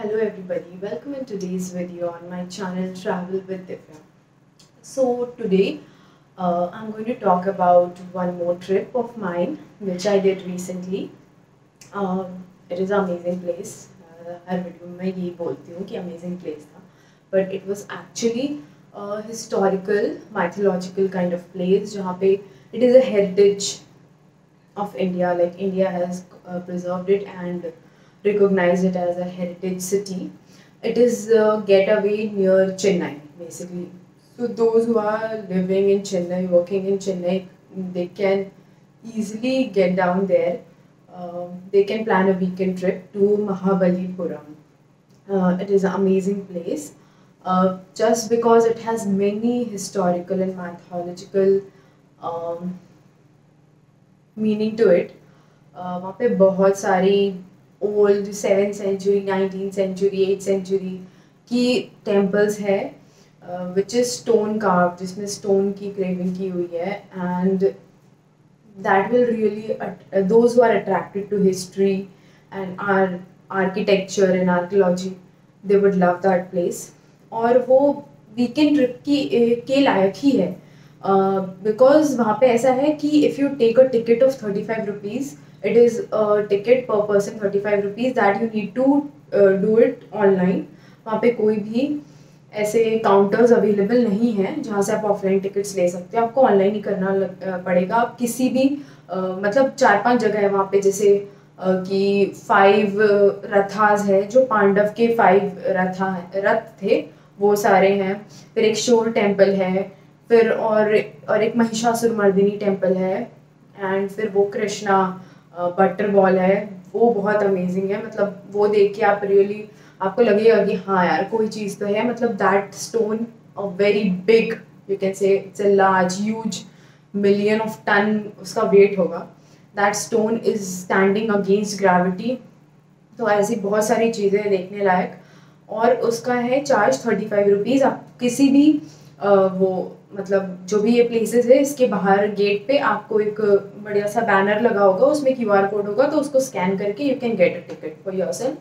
Hello everybody, welcome in today's video on my channel Travel with Divya. So today I'm going to talk about one more trip of mine which I did recently. It is an amazing place. Her video में मैं यही बोलती हूँ कि amazing place था, but it was actually a historical, mythological kind of place जहाँ पे it is a heritage of India. Like India has preserved it and recognized it as a heritage city. It is a getaway near Chennai, basically. So those who are living in Chennai, working in Chennai, they can easily get down there. They can plan a weekend trip to Mahabalipuram. It is an amazing place. Just because it has many historical and mythological meaning to it. वहाँ पे बहुत सारी old 7th century, 19th century, 8th century की temples है which is stone carve, जिसमें stone की carving की हुई है. And that will really those who are attracted to history and are architecture and archaeology, they would love that place. और वो weekend trip के लायक ही है. बिकॉज वहाँ पे ऐसा है कि if you take a ticket of 35 rupees, it is ticket per person 35 rupees that you need to do it online. वहाँ पे कोई भी ऐसे काउंटर्स अवेलेबल नहीं हैं जहाँ से आप ऑफलाइन टिकट्स ले सकते हो. आपको ऑनलाइन ही करना पड़ेगा. आप किसी भी मतलब 4-5 जगह है वहाँ पे, जैसे कि 5 रथास है, जो पांडव के 5 रथ थे वो सारे हैं. फिर एक शोर टेम्पल है, फिर और एक महिषासुरमर्दिनी टेम्पल है, एंड फिर वो कृष्णा बटर बॉल है. वो बहुत अमेजिंग है. मतलब वो देख के आप रियली आपको लगेगा कि हाँ यार कोई चीज़ तो है. मतलब that stone a very big, you can say it's a large huge million of ton उसका वेट होगा. That stone is standing against gravity. तो ऐसी बहुत सारी चीज़ें देखने लायक. और उसका है चार्ज 35 रुपीज़. आप किसी भी वो मतलब जो भी ये प्लेसेस है, इसके बाहर गेट पे आपको एक बढ़िया सा बैनर लगा होगा, उसमें QR कोड होगा, तो उसको स्कैन करके you can get a ticket for yourself.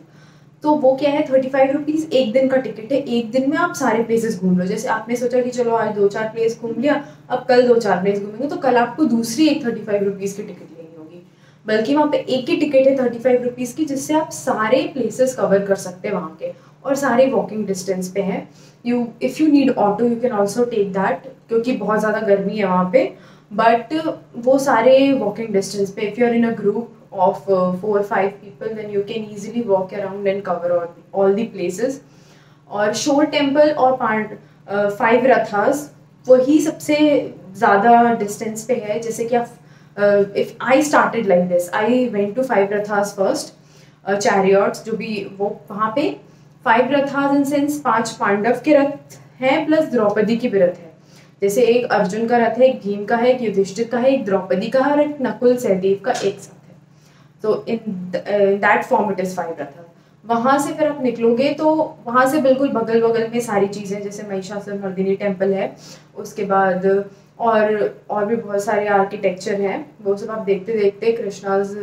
तो वो क्या है, 35 रुपीज़ एक दिन का टिकट है. एक दिन में आप सारे प्लेसेस घूम लो. जैसे आपने सोचा कि चलो आज 2-4 प्लेस घूम लिया, अब कल 2-4 प्लेस घूमेंगे, तो कल आपको दूसरी एक 35 रुपीज़ की टिकट लेनी होगी. बल्कि वहाँ पे एक ही टिकट है 35 रुपीज़ की, जिससे आप सारे प्लेसेस कवर कर सकते हैं वहाँ के, और सारे वॉकिंग डिस्टेंस पे हैं. If you need auto you can also take that, क्योंकि बहुत ज़्यादा गर्मी है वहाँ पे. बट वो सारे वॉकिंग डिस्टेंस पे, if you are in a group of 4-5 people, then you can easily walk around and cover all the places. और शोर टेम्पल और 5 रथास वही सबसे ज़्यादा डिस्टेंस पे है. जैसे कि आप if I started like this, I went to 5 रथास फर्स्ट, चैरियट्स जो भी वो वहाँ पे 5 रथास इन सेंस 5 पांडव के रथ हैं प्लस द्रौपदी की भी रथ है. जैसे एक अर्जुन का रथ है, एक भीम का है, एक युधिष्ठिर का है, एक द्रौपदी का है और एक नकुल सहदेव का एक साथ है. तो in that form it is 5 रथ. वहाँ से फिर आप निकलोगे तो वहाँ से बिल्कुल बगल बगल में सारी चीज़ें, जैसे महिषासुरमर्दिनी टेम्पल है, उसके बाद और भी बहुत सारे आर्किटेक्चर हैं. वो सब आप देखते देखते कृष्णाज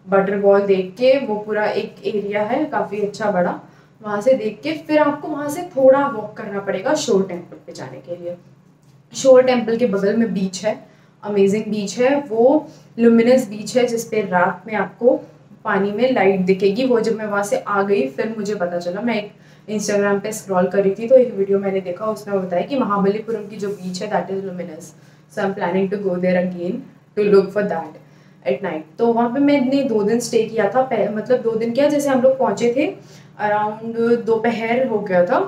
बटर बॉल देख के, वो पूरा एक एरिया है काफ़ी अच्छा बड़ा, वहाँ से देख के फिर आपको वहाँ से थोड़ा वॉक करना पड़ेगा शोर टेम्पल पे जाने के लिए. शोर टेम्पल के बगल में बीच है, अमेजिंग बीच है. वो लुमिनस बीच है जिसपे रात में आपको पानी में लाइट दिखेगी. वो जब मैं वहाँ से आ गई फिर मुझे पता चला. मैं एक इंस्टाग्राम पे स्क्रॉल कर रही थी तो एक वीडियो मैंने देखा, उसमें बताया कि महाबलीपुरम की जो बीच है that is luminous. So I am planning to go there again to look for that at night. तो वहाँ पे मैंने 2 दिन स्टे किया था. मतलब 2 दिन क्या, जैसे हम लोग पहुँचे थे अराउंड दोपहर हो गया था.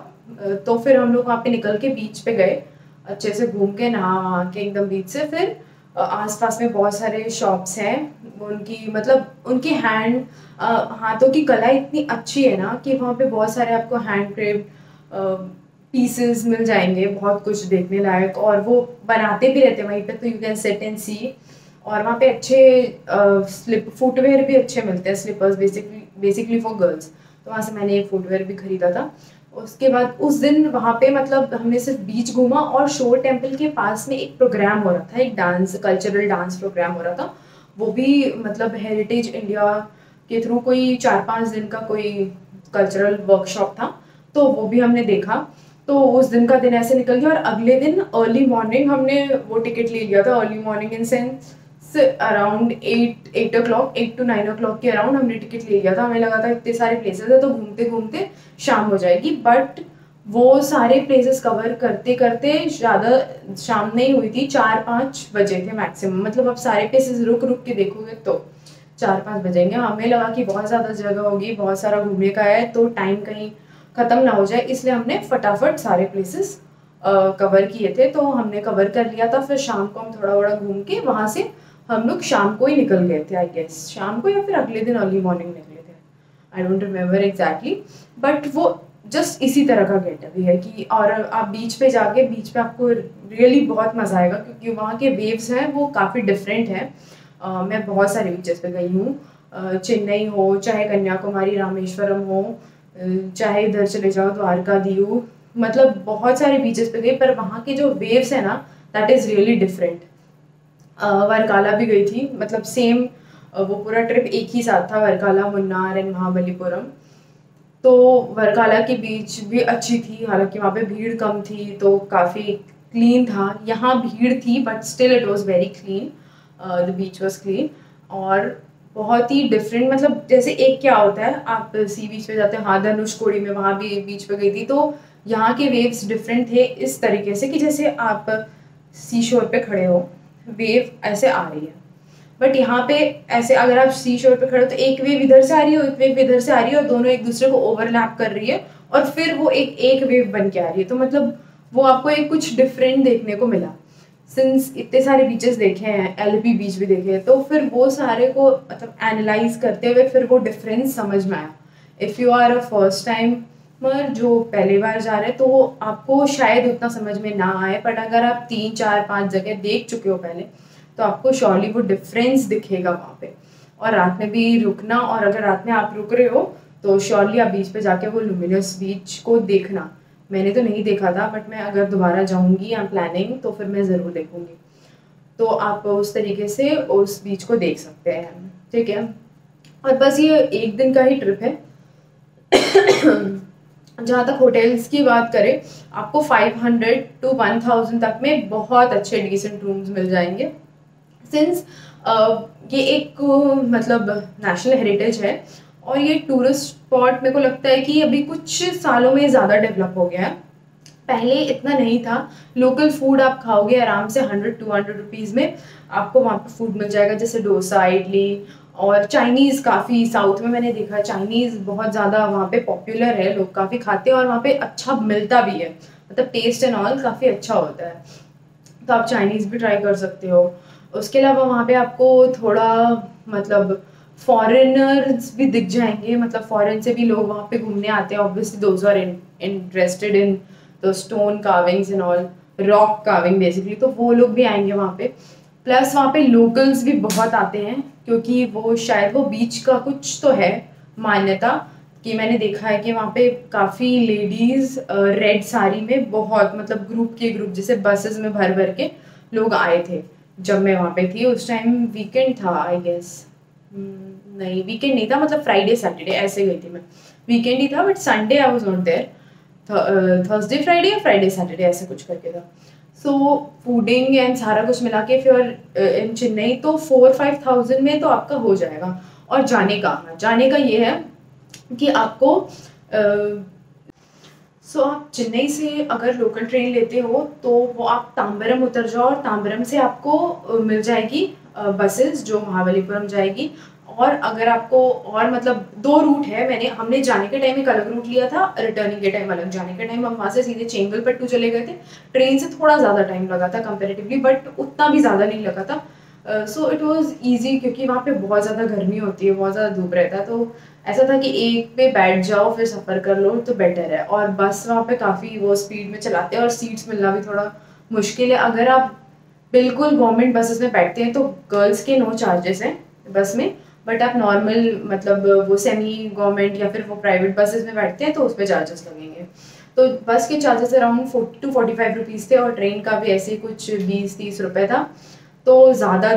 तो फिर हम लोग वहाँ पे निकल के बीच पे गए, अच्छे से घूम के नहा के एकदम बीच से. फिर आसपास में बहुत सारे शॉप्स हैं. उनकी मतलब उनके हाथों की कला इतनी अच्छी है ना कि वहाँ पे बहुत सारे आपको हैंड क्रेफ्ट पीसेस मिल जाएंगे, बहुत कुछ देखने लायक. और वो बनाते भी रहते हैं वहीं पे, तो यू कैन सिट एंड सी. और वहाँ पे अच्छे फुटवेयर भी अच्छे मिलते हैं, स्लीपर्स बेसिकली फॉर गर्ल्स. तो वहाँ से मैंने एक फुटवेयर भी खरीदा था. उसके बाद उस दिन वहाँ पे मतलब हमने सिर्फ बीच घूमा, और शोर टेम्पल के पास में एक प्रोग्राम हो रहा था, एक कल्चरल डांस प्रोग्राम हो रहा था. वो भी मतलब हेरिटेज इंडिया के थ्रू कोई 4-5 दिन का कोई कल्चरल वर्कशॉप था, तो वो भी हमने देखा। तो उस दिन का दिन ऐसे निकल गया और अगले दिन अर्ली मॉर्निंग हमने वो टिकट ले लिया था। Early morning in sense around 8 o'clock, 8 to 9 o'clock के अराउंड हमने टिकट ले लिया था। हमें लगा था इतने सारे प्लेसेस है तो घूमते घूमते शाम हो जाएगी, बट वो सारे प्लेसेस कवर करते करते ज़्यादा शाम नहीं हुई थी, 4-5 बजे थे मैक्सिमम। मतलब अब सारे प्लेसेस रुक रुक के देखोगे तो 4-5 बजेंगे। हमें लगा कि बहुत ज़्यादा जगह होगी, बहुत सारा घूमने का है, तो टाइम कहीं ख़त्म ना हो जाए, इसलिए हमने फटाफट सारे प्लेसेस कवर किए थे। तो हमने कवर कर लिया था, फिर शाम को हम थोड़ा थोड़ा घूम के वहाँ से हम लोग शाम को ही निकल गए थे, आई गेस शाम को या फिर अगले दिन अर्ली मॉर्निंग निकले थे, I don't remember exactly. But वो जस्ट इसी तरह का गेटअप ही है कि, और आप बीच पे जाके, बीच पे आपको रियली बहुत मज़ा आएगा क्योंकि वहाँ के वेव्स हैं वो काफ़ी डिफरेंट हैं। मैं बहुत सारे बीचेस पे गई हूँ, चेन्नई हो, चाहे कन्याकुमारी रामेश्वरम हो, चाहे इधर चले जाओ द्वारका दीव, मतलब बहुत सारे बीचेस पे गई, पर वहाँ के जो वेव्स है ना दैट इज़ रियली डिफरेंट। वर्काला भी गई थी, मतलब सेम वो पूरा ट्रिप एक ही साथ था, वर्काला, मुन्नार एंड महाबलीपुरम। तो वर्काला की बीच भी अच्छी थी, हालांकि वहाँ पे भीड़ कम थी तो काफ़ी क्लीन था। यहाँ भीड़ थी but still it was very clean, the beach was clean और बहुत ही डिफरेंट। मतलब जैसे एक क्या होता है, आप सी बीच पे जाते हैं, हाँ धनुषकोडी में वहाँ भी बीच पे गई थी, तो यहाँ के वेव्स डिफरेंट थे इस तरीके से कि जैसे आप सी शोर पे खड़े हो, वेव ऐसे आ रही है, बट यहाँ पे ऐसे अगर आप सी शोर पे खड़े हो तो एक वेव इधर से आ रही है, एक वेव इधर से आ रही है और दोनों एक दूसरे को ओवरलैप कर रही है और फिर वो एक वेव बन के आ रही है। तो मतलब वो आपको एक कुछ डिफरेंट देखने को मिला। सिंस इतने सारे बीचेस देखे हैं, एलपी बीच भी देखे हैं, तो फिर वो सारे को मतलब एनालाइज करते हुए फिर वो डिफरेंस समझ में आया। If you are a first timer जो पहली बार जा रहे हैं तो आपको शायद उतना समझ में ना आए, बट अगर आप 3-4-5 जगह देख चुके हो पहले तो आपको श्योरली वो डिफरेंस दिखेगा वहाँ पे। और रात में भी रुकना, और अगर रात में आप रुक रहे हो तो श्योरली आप बीच पे जाके वो लुमिनस बीच को देखना। मैंने तो नहीं देखा था, बट मैं अगर दोबारा जाऊँगी या प्लानिंग तो फिर मैं ज़रूर देखूँगी। तो आप उस तरीके से उस बीच को देख सकते हैं, ठीक है। और बस ये एक दिन का ही ट्रिप है। जहाँ तक होटल्स की बात करें, आपको 500 to 1000 तक में बहुत अच्छे डिसेंट रूम्स मिल जाएंगे। सिंस ये एक मतलब नेशनल हेरिटेज है और ये टूरिस्ट स्पॉट मेरे को लगता है कि अभी कुछ सालों में ज़्यादा डेवलप हो गया है, पहले इतना नहीं था। लोकल फूड आप खाओगे आराम से 100-200 रुपीज़ में आपको वहाँ पे फूड मिल जाएगा, जैसे डोसा, इडली। और चाइनीज़ काफ़ी साउथ में मैंने देखा है, चाइनीज़ बहुत ज़्यादा वहाँ पे पॉपुलर है, लोग काफ़ी खाते हैं और वहाँ पे अच्छा मिलता भी है, मतलब टेस्ट एंड ऑल काफ़ी अच्छा होता है। तो आप चाइनीज़ भी ट्राई कर सकते हो। उसके अलावा वहाँ पे आपको थोड़ा मतलब फॉरेनर्स भी दिख जाएंगे, मतलब फॉरेन से भी लोग वहाँ पे घूमने आते हैं। Obviously those are interested in the stone carvings and all, rock carving basically, तो वो लोग भी आएंगे वहाँ पे। प्लस वहाँ पे लोकल्स भी बहुत आते हैं क्योंकि वो शायद वो बीच का कुछ तो है मान्यता कि मैंने देखा है कि वहाँ पे काफ़ी लेडीज़ रेड साड़ी में बहुत मतलब ग्रुप के ग्रुप जैसे बसेस में भर भर के लोग आए थे। जब मैं वहाँ पे थी उस टाइम वीकेंड था आई गेस, नहीं वीकेंड नहीं था, मतलब फ्राइडे सैटरडे ऐसे गई थी मैं। वीकेंड ही था but Sunday I was not there, Thursday Friday या फ्राइडे सैटरडे ऐसे कुछ करके था। सो फूडिंग एंड सारा कुछ मिला के फिर इन चेन्नई तो 4-5 thousand में तो आपका हो जाएगा। और जाने का ये है कि आपको सो आप चेन्नई से अगर लोकल ट्रेन लेते हो तो वो आप तांबरम उतर जाओ और तांबरम से आपको मिल जाएगी बसेस जो महाबलीपुरम जाएगी। और अगर आपको और मतलब 2 रूट है, हमने जाने के टाइम एक अलग रूट लिया था, रिटर्निंग के टाइम अलग। जाने के टाइम हम वहाँ से सीधे चेंगलपट्टू चले गए थे, ट्रेन से थोड़ा ज़्यादा टाइम लगा था कंपेरेटिवली, बट उतना भी ज़्यादा नहीं लगा था। सो इट वाज इजी क्योंकि वहाँ पे बहुत ज़्यादा गर्मी होती है, बहुत ज़्यादा धूप रहता है, तो ऐसा था कि एक पे बैठ जाओ फिर सफ़र कर लो तो बेटर है। और बस वहाँ पे काफ़ी वो स्पीड में चलाते हैं और सीट्स मिलना भी थोड़ा मुश्किल है। अगर आप बिल्कुल गवर्नमेंट बसेस में बैठते हैं तो गर्ल्स के नो चार्जेस हैं बस में, बट आप नॉर्मल मतलब वो सेमी गवर्नमेंट या फिर वो प्राइवेट बसेस में बैठते हैं तो उस पर चार्जेस लगेंगे। तो बस के चार्जेस अराउंड 40-45 रुपीज़ थे और ट्रेन का भी ऐसे कुछ 20-30 रुपये था। तो ज़्यादा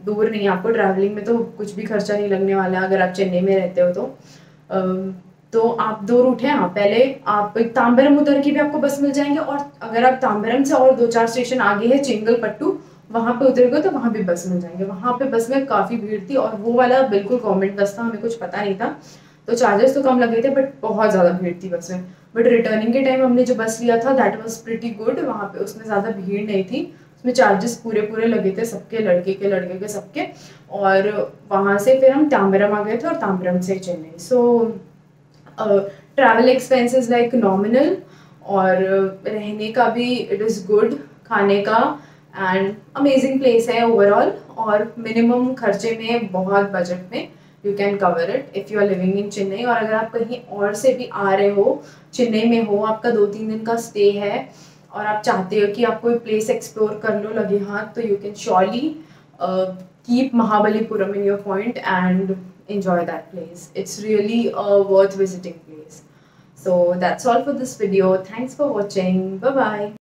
दूर नहीं, आपको ट्रैवलिंग में तो कुछ भी खर्चा नहीं लगने वाला है अगर आप चेन्नई में रहते हो तो। तो आप 2 रूट हैं। हाँ, पहले आप तांबरम उतर के भी आपको बस मिल जाएंगे, और अगर आप तांबरम से और 2-4 स्टेशन आगे है चेंगलपट्टू, वहाँ पे उतरेंगे तो वहाँ भी बस मिल जाएंगे। वहाँ पे बस में काफ़ी भीड़ थी, और वो वाला बिल्कुल गवर्नमेंट बस था, हमें कुछ पता नहीं था, तो चार्जेस तो कम लगे थे, बट बहुत ज़्यादा भीड़ थी बस में। बट रिटर्निंग के टाइम हमने जो बस लिया था दैट वाज प्रिटी गुड, वहाँ पे उसमें ज़्यादा भीड़ नहीं थी, उसमें चार्जेस पूरे पूरे लगे थे सबके, लड़के के सबके। और वहाँ से फिर हम तांबरम आ गए थे, और तांबरम से Chennai. So travel expenses like nominal, और रहने का भी इट इज़ गुड, खाने का, एंड अमेजिंग प्लेस है ओवरऑल, और मिनिमम खर्चे में, बहुत बजट में you can cover it if you are living in Chennai. और अगर आप कहीं और से भी आ रहे हो, चेन्नई में हो, आपका 2-3 दिन का स्टे है, और आप चाहते हो कि आप कोई प्लेस एक्सप्लोर कर लो लगे हाथ, तो you can surely keep Mahabalipuram in your point and enjoy that place. It's really a worth visiting place. So that's all for this video. Thanks for watching. Bye bye.